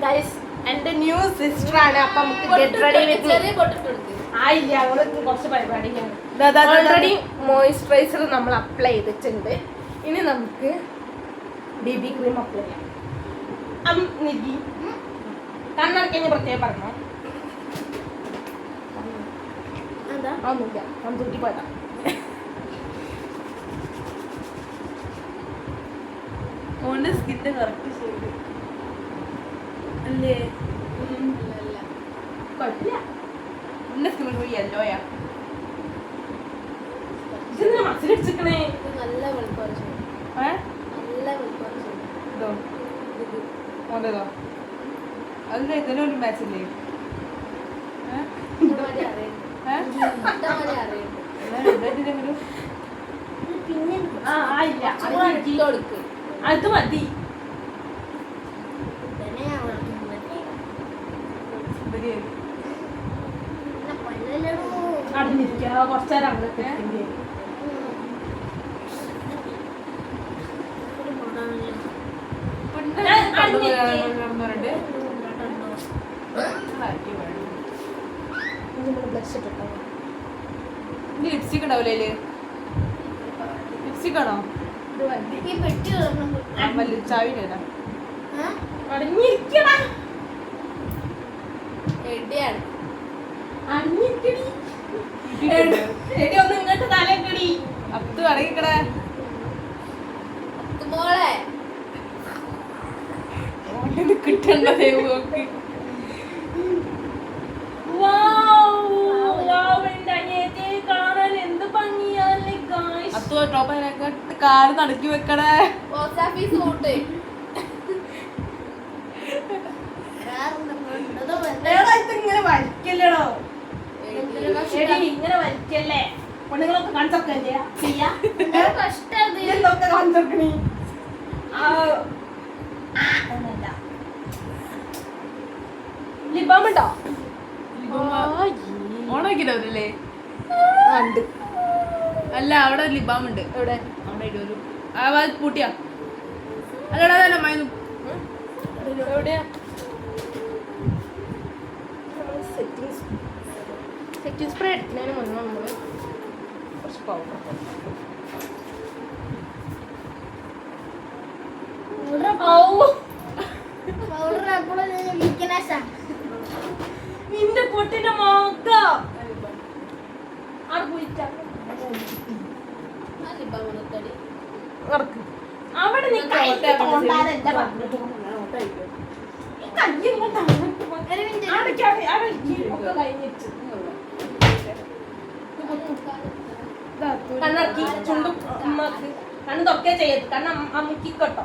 Guys എന്റെ new sister ആണ്. അപ്പൊ നമുക്ക് ഗെറ്റ് റെഡി വിത്ത് ആയില്ല, അവൾക്ക് കുറച്ച് പരിപാടിയാണ്. ഓൾറെഡി മോയിസ്ചറൈസർ നമ്മൾ അപ്ലൈ ചെയ്തിട്ടുണ്ട്. ഇനി നമുക്ക് BB ക്രീം അപ്ലൈ ചെയ്യാം. നിധി കണ്ണടക്കഞ്ഞ് പ്രത്യേകം പറഞ്ഞോ. ഒന്നുമില്ല, കൺസൂട്ടി പോയതാ. ഓന്റെ സ്കിന്റെ കറക്റ്റ് ചെയ്ത് അല്ലേ? കുഴപ്പമില്ല. എന്റെ സ്കിൻ പോയി യെല്ലോയാ. ഇതെന്തിനാ മസിലടിച്ചിക്കണേ? നല്ല വെളുപ്പാണ്. നല്ല വെളുപ്പാണ്. ഇതോ ഓന്റേതോ? അല്ല ഇതിനൊരു മാച്ച് ഇല്ലേ? അത് മതി. അടഞ്ഞിരിക്കുക കുറച്ചേരം അങ്ങോട്ട്. ലിപ്സ്റ്റിക് ഉണ്ടാവില്ലേ? ലിപ്സ്റ്റിക് ആണോ? ചാവിയില്ല. അടഞ്ഞിരിക്കടാ. എടിയാണ് അടഞ്ഞിരിക്കടി. എടി ഒന്ന് ഇങ്ങോട്ട് തലക്കടി. അത്ത് അടങ്ങിക്കട. മോളെ കിട്ടണ്ട ദൈവമൊക്കെ. എന്ത് ഭംഗിയാലേ ഗായ്സ്. അത്ത് ടോപ്പ് കാല് നടക്കി വെക്കടേ. പോസ്റ്റ് ഓഫീസ് കൂട്ട് ഇങ്ങനെ വലിക്കല്ലടോ. ഇങ്ങനെ വലിക്കല്ലേ. പെണ്ണുങ്ങളൊക്കെ കാണിച്ചൊക്കെ ചെയ്യാ. എന്തൊക്കെ കാണിച്ചോക്കണി. ലിബാം ഉണ്ടോ? ഓണാക്കിട്ടവരല്ലേ? ഉണ്ട്. അല്ല അവിടെ ലിബാം ഉണ്ട്. എവിടെ? അവിടെ ഇടൊരു ആ പൂട്ടിയാ. അല്ലടാ തന്നെ മൈന്നു. എവിടെയാ? സെറ്റിംഗ് സ്പ്രേ എടുക്കുന്നതിന് മുന്നേ നമ്മൾ കുറച്ച് പൗഡർ നിന്റെ പൊട്ടിന്റെ മോക്ക അവിടെ നീ കണ്ണടക്കി ചുണ്ടും കണ്ണ് തൊക്കെ ചെയ്യരുത്. കണ്ണ് അമ്മിക്ക് കേട്ടോ.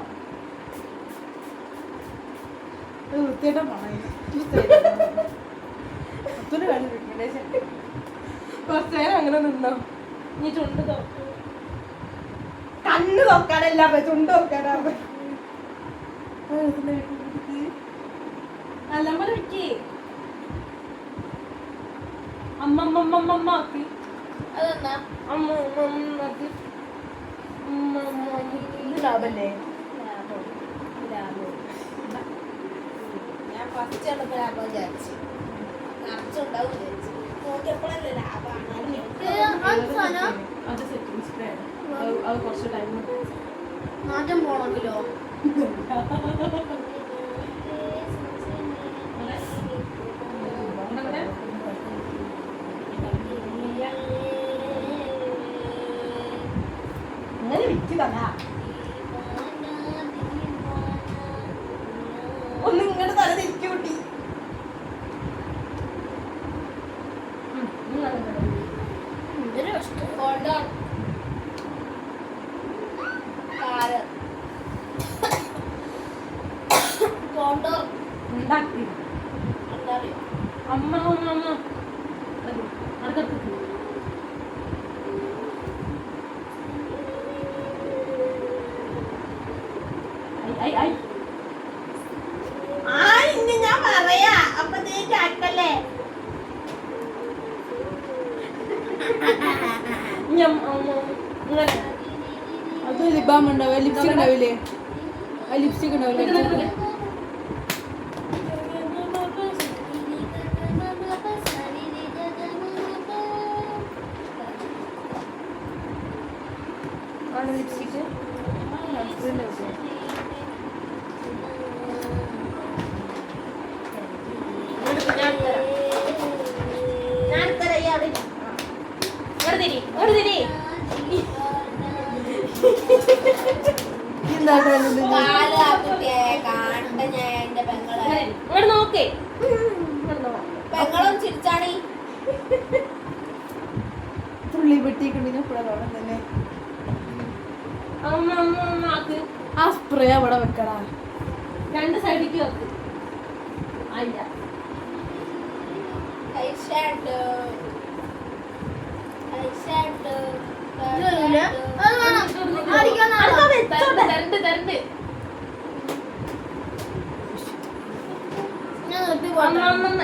കുറച്ചേരം അങ്ങനെ നിന്നോ. നീ ചുണ്ട് തുറക്കും. കണ്ണ് തുറക്കാനല്ല ചുണ്ട് തുറക്കാനാണ്. നല്ലപോലെ വെക്കേ. അമ്മമ്മമ്മമ്മ ആക്കി. അതെന്നാ അമ്മ ഇത് ലാഭല്ലേ? ഞാൻ ഫസ്റ്റ് കണ്ടപ്പോ ലാഭം വിചാരിച്ചു. നിറച്ചുണ്ടാവും വിചാരിച്ചു. നോക്കിയപ്പോഴല്ലേ ലാഭമാണ്. അത് സെറ്റിംഗ് സ്പ്രേ അത് കുറച്ച് ടൈം മാറ്റം പോണെങ്കിലോ? അങ്ങനെ വിൽക്കുന്നല്ല. ഒന്ന് ഇങ്ങോട്ട് തല തിരിച്ചു കൂട്ടി. ഉണ്ടാക്കി അമ്മ അമ്മ അമ്മ അതൊക്കെ ഞാൻ പറയാ. അപ്പത്തേക്ക് ആക്കല്ലേ. അത് ലിബാം ഉണ്ടാവും. ലിപ്സ്റ്റിക് ഉണ്ടാവില്ലേ? ആ ലിപ്സ്റ്റിക് ഉണ്ടാവില്ലേ? കാല് ആക്കുട്ടിയെ കാണണ്ട ഞാൻ എന്റെ പെങ്ങളെ. ഇങ്ങോട്ട് നോക്കേ പെങ്ങളും ചിരിച്ചാണി. തുള്ളി വെട്ടിക്കൊണ്ടിനെ പുഴവെള്ളം തന്നെ. അമ്മ അമ്മ അമ്മ ആക്ക് ആ സ്പ്രേ അവിടെ വെക്കടാ. രണ്ട് സൈഡിലേക്ക് വെക്ക്. അല്ല ഐഷാഡോ ഐഷാഡോ തരണ്ട് തരണ്ട്. ഞാൻ നിർത്തി അമ്മ പോട്ടെ. അമ്മ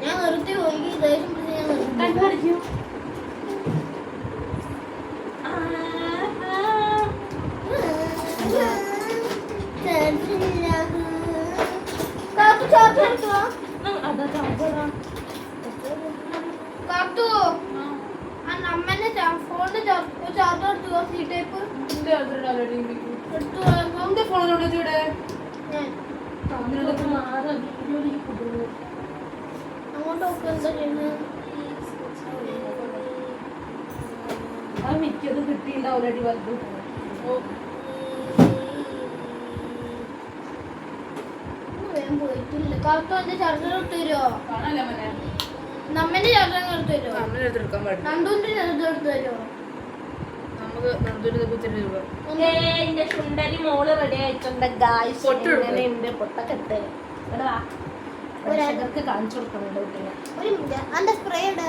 ഞാൻ നിർത്തി പോയി. ദേഷ്യം പിടിച്ച് ഞാൻ നിർത്തി. കണ്ടു കാത്തു ചാർജ് എടുത്തുവാ. അതാ ചാർജറാ. കാത്തു ആ നമ്മന്റെ ഫോണിന്റെ ചാർജർ എടുത്തുവാ. സി ടൈപ്പ് എടുത്തുവാ. എന്റെ ഫോണിലോട്ട് ഇവിടെ അങ്ങോട്ട് അങ്ങോട്ട് നോക്ക്. എന്താ ചെയ്യുന്നത്? അത് മിക്കത് കിട്ടിണ്ടാവില്ലടി വലുത്. വേഗം പോയിട്ടില്ല. കാത്തു എന്റെ ചാർജർ എടുത്തു തരുമോ? കാണാല്ലേ മോനെ? നമ്മന്റെ ചാർജർ എടുത്തു തരുമോ? നമ്മളെ എടുത്തെടുക്കാൻ പാടില്ല. നന്ദുവിന്റെ ചാർജർ എടുത്തു തരുമോ? നമുക്ക് നന്ദൂരിനെ കുത്തിട്ട് രൂപ. എന്റെ സുന്ദരി മോള് റെഡി ആയിട്ടുണ്ട് ഗായ്സ്. പൊട്ടിടും. എന്റെ പൊട്ടക്കെട്ട് പ്രേക്ഷകർക്ക് കാണിച്ചു കൊടുക്കുന്നുണ്ട് കുട്ടീനെ. ഒരു മിനിറ്റ്. അന്റെ സ്പ്രേ ഉണ്ട്.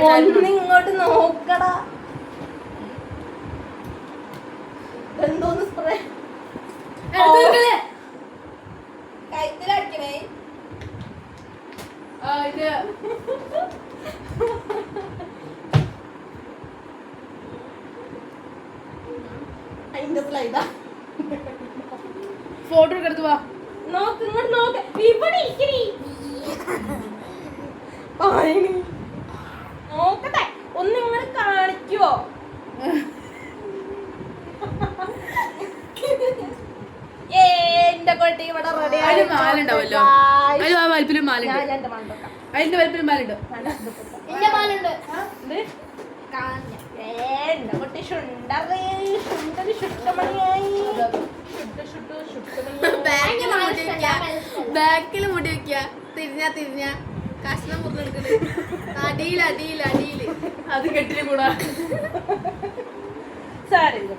ഒന്ന് ഇങ്ങോട്ട് നോക്കടാ. എന്തോന്ന് സ്പ്രേ കൈത്തിലടിക്കണേ. ഇത് അതിന്റെ സ്ലൈഡാ. ഫോട്ടോ എടുത്ത് വാ. നോക്ക് ഇങ്ങോട്ട് നോക്ക്. ഇവിടെ ഇരിക്കണി. നോക്കട്ടെ ഒന്ന് ഇങ്ങനെ കാണിക്കുവോ? എന്റെ കുട്ടി ഇവിടെ റെഡി അതിന് മാലുണ്ടാവല്ലോ. അതിൽ ആ വലിപ്പിലും മാലുണ്ട്. എന്റെ മണ്ടൊക്കെ അതിന്റെ വലിപ്പിലും മാലുണ്ട്. എന്റെ പാലുണ്ട്. എന്റെ കുട്ടി ശുണ്ടറി ശുണ്ടരി ശുട്ടമണിയായി. ബാക്കിൽ മുടി വെക്ക. തിരിഞ്ഞ കഷ്ണം മുറിഞ്ഞെടുക്കണേ. അടിയിൽ അത് കെട്ടിന് കൂടാ. സാരില്ല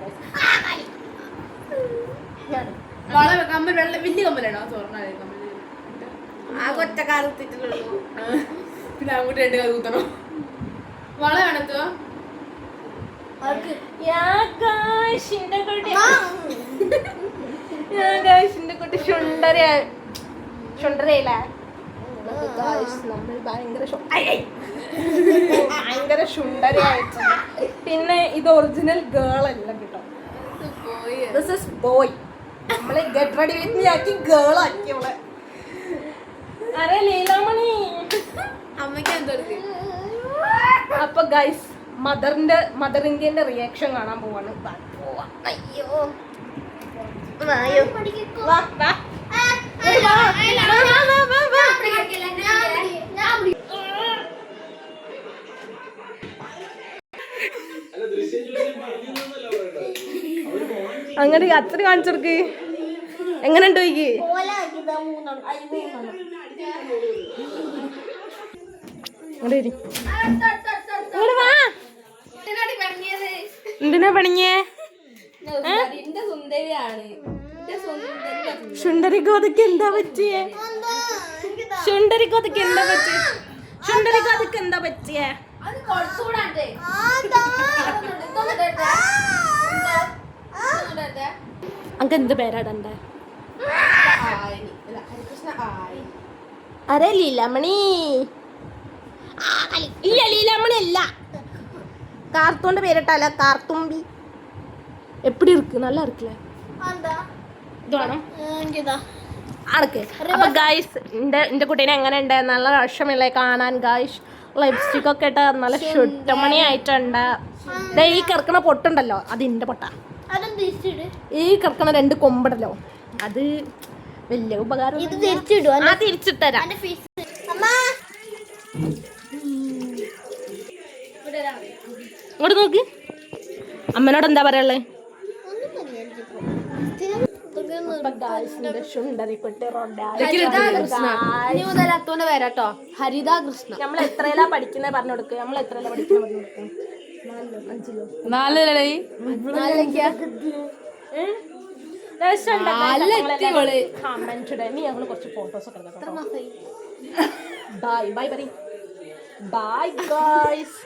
വള കമ്മൽ വെള്ള വലിയ കമ്മലാണോ? സ്വർണ്ണ കമ്മല്. ആ കൊച്ചക്കാർ കുത്തിട്ടുള്ളൂ. പിന്നെ അങ്ങോട്ട് രണ്ട് കാല് കുത്തണം. വള വേണത്തോ? കുട്ടി ശുണ്ടരി ശുണ്ടരയില്ലേ? നമ്മൾ ഭയങ്കര ശുണ്ടരയായിട്ടുണ്ട്. പിന്നെ ഇത് ഒറിജിനൽ ഗേൾ അല്ല കേട്ടോ. This is boy. നമ്മള് ഗെറ്റ് റെഡി വിത്ത് മീ ആക്കി ഗേൾ ആക്കി അവളെ. അരെ ലീലാമണി അമ്മയ്ക്ക് എന്തോ അപ്പൊ ഗൈസ് മദറിന്റെ റിയാക്ഷൻ കാണാൻ പോവാണ്. അയ്യോ വാ വാ അങ്ങനെ അത്ര കാണിച്ചോർക്ക്. എങ്ങനെയുണ്ട് നോക്കി? എന്തിനാ പണിഞ്ഞേ? ശുണ്ടരിക്കോതൊക്കെ എന്താ പറ്റിയേ? ശുണ്ടരിക്കോതൊക്കെ എന്താ പറ്റിയേ? ശുണ്ടരിക്കോതൊക്കെ എന്താ പറ്റിയേ? അങ്ക എന്ത് പേരാടണ്ടേ? അരെ ലീലാമണി. ഇല്ല ലീലാമണി അല്ല, കാർത്തൂന്റെ പേരിട്ടല്ല, കാർത്തുമ്പി. എപ്പിടി ഇருக்கு? നല്ല இருக்குல்ல? ഇത് വേണം ആർക്ക്. അപ്പൊ ഗായ്സ് എന്റെ കുട്ടീനെ എങ്ങനെ ഉണ്ട്? നല്ല രസമില്ലേ കാണാൻ ഗായ്സ്? ലിപ്സ്റ്റിക് ഒക്കെ ഇട്ട് നല്ല ചുട്ടമണി ആയിട്ടുണ്ട്. ഈ കിടക്കണ പൊട്ടുണ്ടല്ലോ അത് എന്റെ പൊട്ട. ഈ കിടക്കണ രണ്ട് കൊമ്പുണ്ടല്ലോ അത് വലിയ ഉപകാരം. തിരിച്ചിട്ടരാം. ഇങ്ങോട്ട് നോക്ക്. അമ്മനോട് എന്താ പറയാനുള്ളത്? ഇനി മുതൽ അത്തോണ്ട് വരാട്ടോ. ഹരിതാ കൃഷ്ണ. നമ്മൾ എത്രയിലാ പഠിക്കുന്നത് പറഞ്ഞു കൊടുക്കുക. നമ്മൾ എത്രയിലാ പഠിക്കുന്നത് പറഞ്ഞു കൊടുക്കുക. 4-5 കമന്റ് ഇട. ഇനി ഞങ്ങൾ കുറച്ച് ഫോട്ടോസ് ഒക്കെ എടുക്കാം. ബൈ ബൈ പറയും. Bye guys.